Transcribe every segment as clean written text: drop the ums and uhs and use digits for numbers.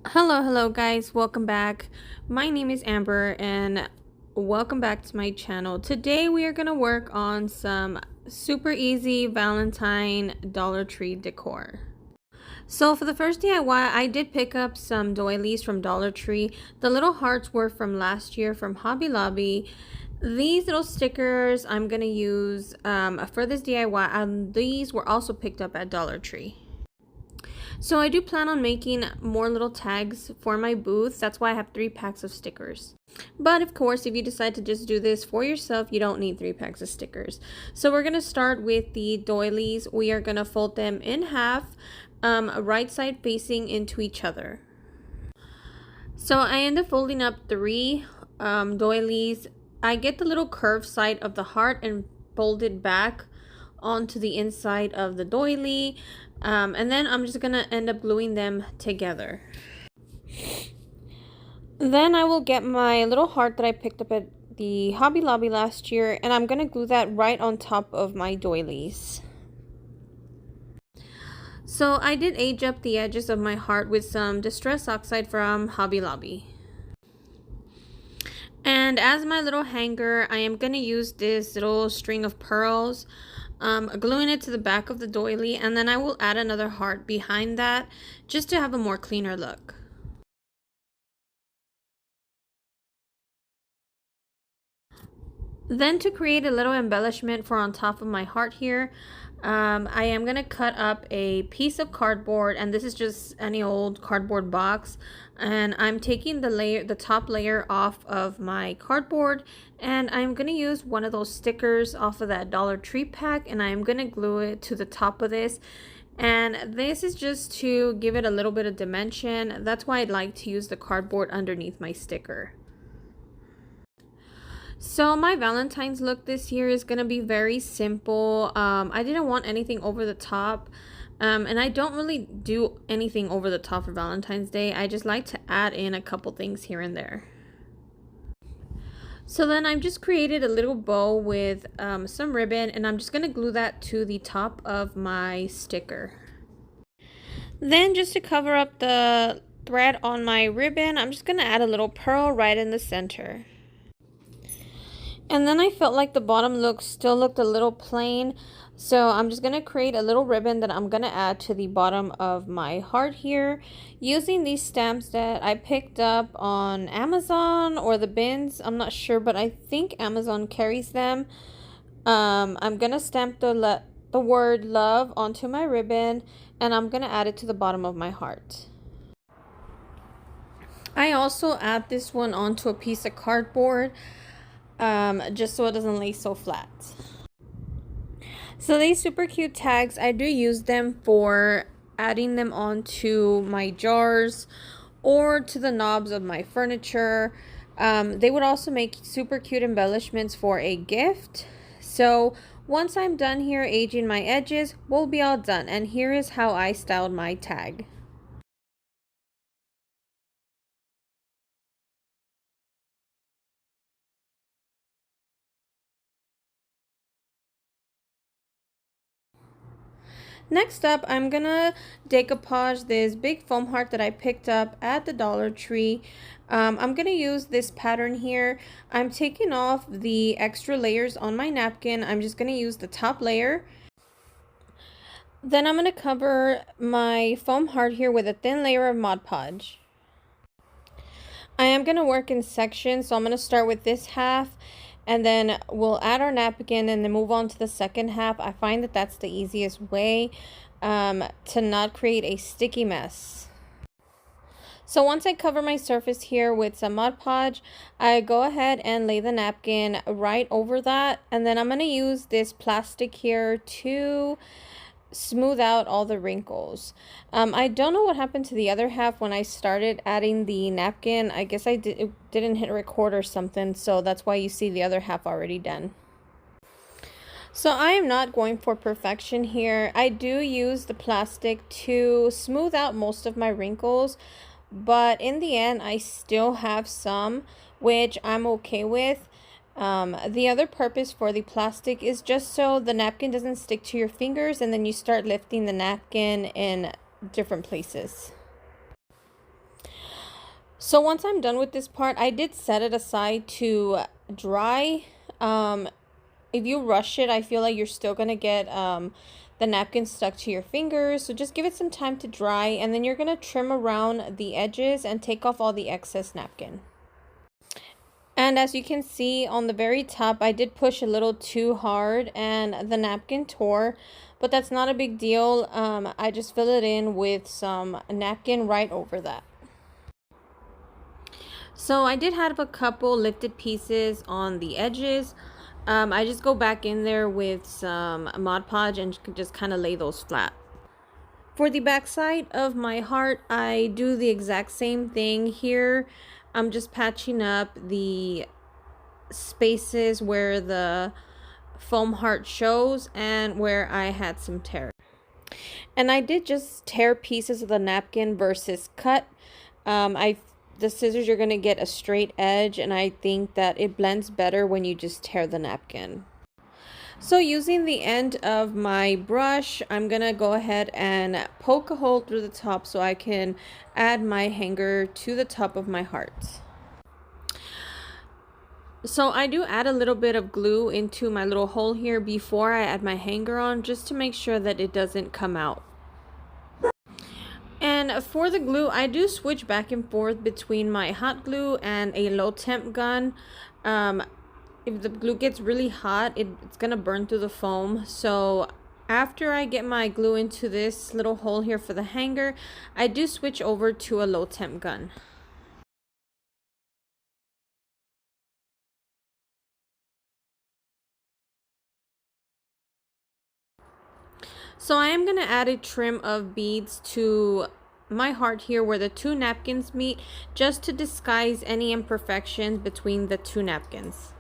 Hello guys, welcome back. My name is Amber and welcome back to my channel. Today we are going to work on some super easy Valentine Dollar Tree decor. So for the first DIY, I did pick up some doilies from Dollar Tree. The little hearts were from last year from Hobby Lobby. These little stickers I'm going to use for this DIY, and these were also picked up at Dollar Tree. So I do plan on making more little tags for my booth. That's why I have 3 packs of stickers. But of course, if you decide to just do this for yourself, you don't need 3 packs of stickers. So we're going to start with the doilies. We are going to fold them in half, right side facing into each other. So I end up folding up 3 doilies. I get the little curved side of the heart and fold it back onto the inside of the doily, and then I'm just gonna end up gluing them together. Then I will get my little heart that I picked up at the Hobby Lobby last year, and I'm gonna glue that right on top of my doilies. So I did age up the edges of my heart with some Distress Oxide from Hobby Lobby. And as my little hanger, I am going to use this little string of pearls, gluing it to the back of the doily, and then I will add another heart behind that just to have a more cleaner look. Then to create a little embellishment for on top of my heart here, I am going to cut up a piece of cardboard, and this is just any old cardboard box, and I'm taking the top layer off of my cardboard, and I'm going to use one of those stickers off of that Dollar Tree pack, and I'm going to glue it to the top of this. And this is just to give it a little bit of dimension. That's why I'd like to use the cardboard underneath my sticker. So my Valentine's look this year is going to be very simple. I didn't want anything over the top. And I don't really do anything over the top for Valentine's Day. I just like to add in a couple things here and there. So then I've just created a little bow with some ribbon, and I'm just going to glue that to the top of my sticker. Then just to cover up the thread on my ribbon, I'm just going to add a little pearl right in the center. And then I felt like the bottom look still looked a little plain, so I'm just going to create a little ribbon that I'm going to add to the bottom of my heart here using these stamps that I picked up on Amazon or the bins. I'm not sure, but I think Amazon carries them. I'm going to stamp the word love onto my ribbon, and I'm going to add it to the bottom of my heart. I also add this one onto a piece of cardboard, just so it doesn't lay so flat. So these super cute tags, I do use them for adding them onto my jars or to the knobs of my furniture. They would also make super cute embellishments for a gift. So once I'm done here aging my edges, we'll be all done. And here is how I styled my tag. Next up, I'm gonna decoupage this big foam heart that I picked up at the Dollar Tree. I'm gonna use this pattern here. I'm taking off the extra layers on my napkin. I'm just gonna use the top layer. Then I'm gonna cover my foam heart here with a thin layer of Mod Podge. I am gonna work in sections, so I'm gonna start with this half, and then we'll add our napkin and then move on to the second half. I find that that's the easiest way to not create a sticky mess. So once I cover my surface here with some Mod Podge, I go ahead and lay the napkin right over that, and then I'm going to use this plastic here to smooth out all the wrinkles. I don't know what happened to the other half when I started adding the napkin. I guess it didn't hit record or something, so that's why you see the other half already done. So I am not going for perfection here. I do use the plastic to smooth out most of my wrinkles, but in the end I still have some, which I'm okay with. The other purpose for the plastic is just so the napkin doesn't stick to your fingers and then you start lifting the napkin in different places. So once I'm done with this part, I did set it aside to dry. If you rush it, I feel like you're still gonna get the napkin stuck to your fingers. So just give it some time to dry, and then you're gonna trim around the edges and take off all the excess napkin. And as you can see on the very top, I did push a little too hard and the napkin tore, but that's not a big deal. I just fill it in with some napkin right over that. So I did have a couple lifted pieces on the edges. I just go back in there with some Mod Podge and just kind of lay those flat. For the back side of my heart, I do the exact same thing here. I'm just patching up the spaces where the foam heart shows and where I had some tear. And I did just tear pieces of the napkin versus cut. The scissors, you're going to get a straight edge, and I think that it blends better when you just tear the napkin. So using the end of my brush, I'm going to go ahead and poke a hole through the top so I can add my hanger to the top of my heart. So I do add a little bit of glue into my little hole here before I add my hanger on, just to make sure that it doesn't come out. And for the glue, I do switch back and forth between my hot glue and a low temp gun. If the glue gets really hot, it's gonna burn through the foam. So after I get my glue into this little hole here for the hanger, I do switch over to a low temp gun. So I am going to add a trim of beads to my heart here where the two napkins meet, just to disguise any imperfections between the two napkins.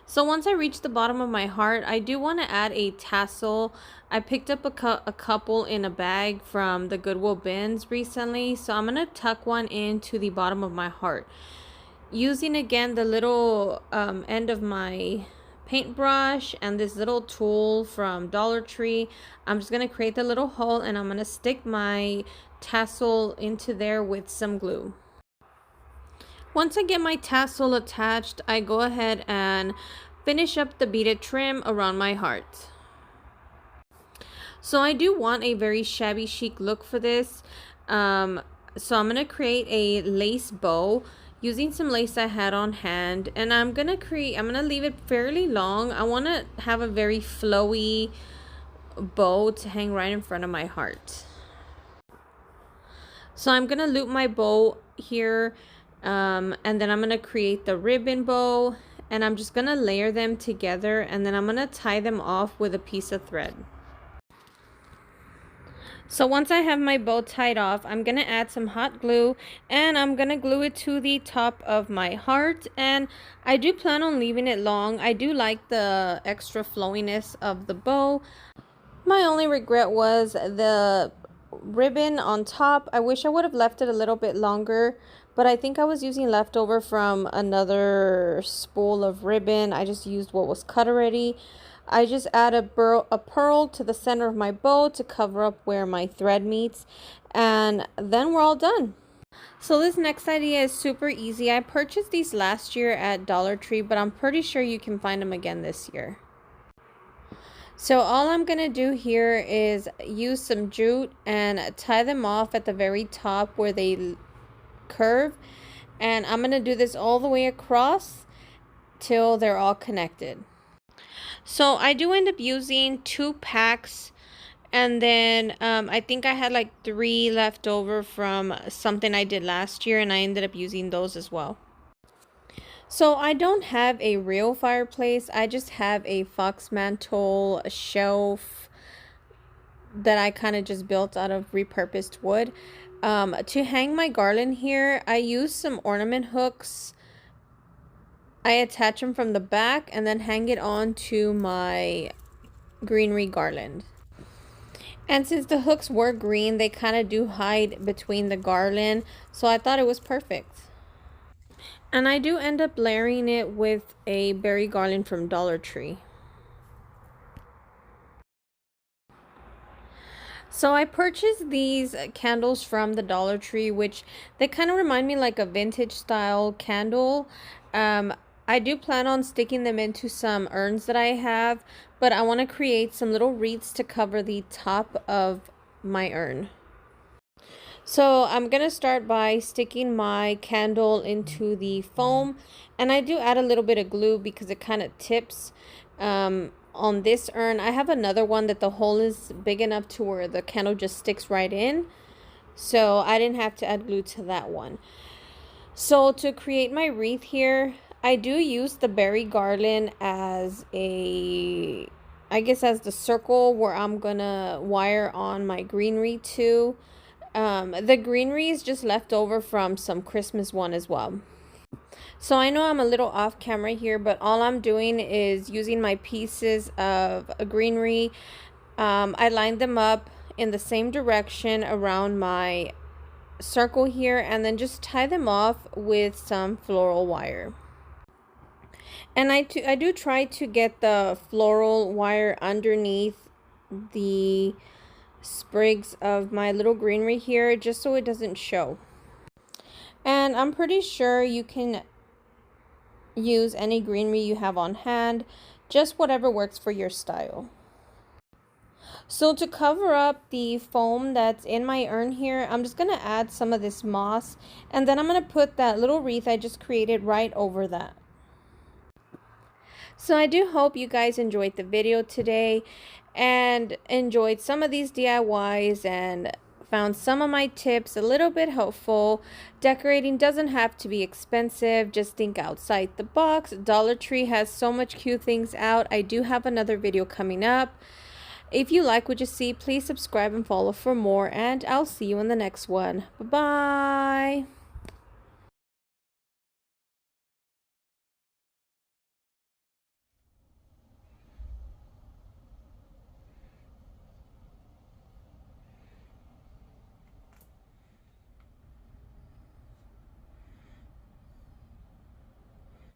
So once I reach the bottom of my heart, I do want to add a tassel. I picked up a couple in a bag from the Goodwill bins recently, so I'm going to tuck one into the bottom of my heart. Using again the little end of my paintbrush and this little tool from Dollar Tree, I'm just going to create the little hole, and I'm going to stick my tassel into there with some glue. Once I get my tassel attached, I go ahead and finish up the beaded trim around my heart. So I do want a very shabby chic look for this. So I'm going to create a lace bow using some lace I had on hand, and I'm going to leave it fairly long. I want to have a very flowy bow to hang right in front of my heart. So I'm going to loop my bow here. And then I'm going to create the ribbon bow, and I'm just going to layer them together, and then I'm going to tie them off with a piece of thread. So once I have my bow tied off, I'm going to add some hot glue, and I'm going to glue it to the top of my heart. And I do plan on leaving it long. I do like the extra flowiness of the bow. My only regret was the ribbon on top. I wish I would have left it a little bit longer, but I think I was using leftover from another spool of ribbon. I just used what was cut already. I just add a pearl to the center of my bow to cover up where my thread meets, and then we're all done. So this next idea is super easy. I purchased these last year at Dollar Tree, but I'm pretty sure you can find them again this year. So all I'm going to do here is use some jute and tie them off at the very top where they curve. And I'm going to do this all the way across till they're all connected. So I do end up using 2 packs. And then I think I had like 3 left over from something I did last year, and I ended up using those as well. So I don't have a real fireplace. I just have a fox mantle shelf that I kind of just built out of repurposed wood. To hang my garland here, I use some ornament hooks. I attach them from the back and then hang it on to my greenery garland. And since the hooks were green, they kind of do hide between the garland, so I thought it was perfect. And I do end up layering it with a berry garland from Dollar Tree. So I purchased these candles from the Dollar Tree, which they kind of remind me like a vintage style candle. Um, I do plan on sticking them into some urns that I have, but I want to create some little wreaths to cover the top of my urn. So I'm gonna start by sticking my candle into the foam, and I do add a little bit of glue because it kind of tips. On this urn, I have another one that the hole is big enough to where the candle just sticks right in, so I didn't have to add glue to that one. So to create my wreath here, I do use the berry garland as I guess as the circle where I'm gonna wire on my greenery to. The greenery is just left over from some Christmas one as well. So I know I'm a little off camera here, but all I'm doing is using my pieces of greenery. I lined them up in the same direction around my circle here, and then just tie them off with some floral wire. And I do try to get the floral wire underneath the sprigs of my little greenery here, just so it doesn't show. And I'm pretty sure you can use any greenery you have on hand, just whatever works for your style. So to cover up the foam that's in my urn here, I'm just going to add some of this moss, and then I'm going to put that little wreath I just created right over that. So I do hope you guys enjoyed the video today and enjoyed some of these DIYs and found some of my tips a little bit helpful. Decorating doesn't have to be expensive, just think outside the box. Dollar Tree has so much cute things out. I do have another video coming up. If you like what you see, please subscribe and follow for more, and I'll see you in the next one. Bye-bye.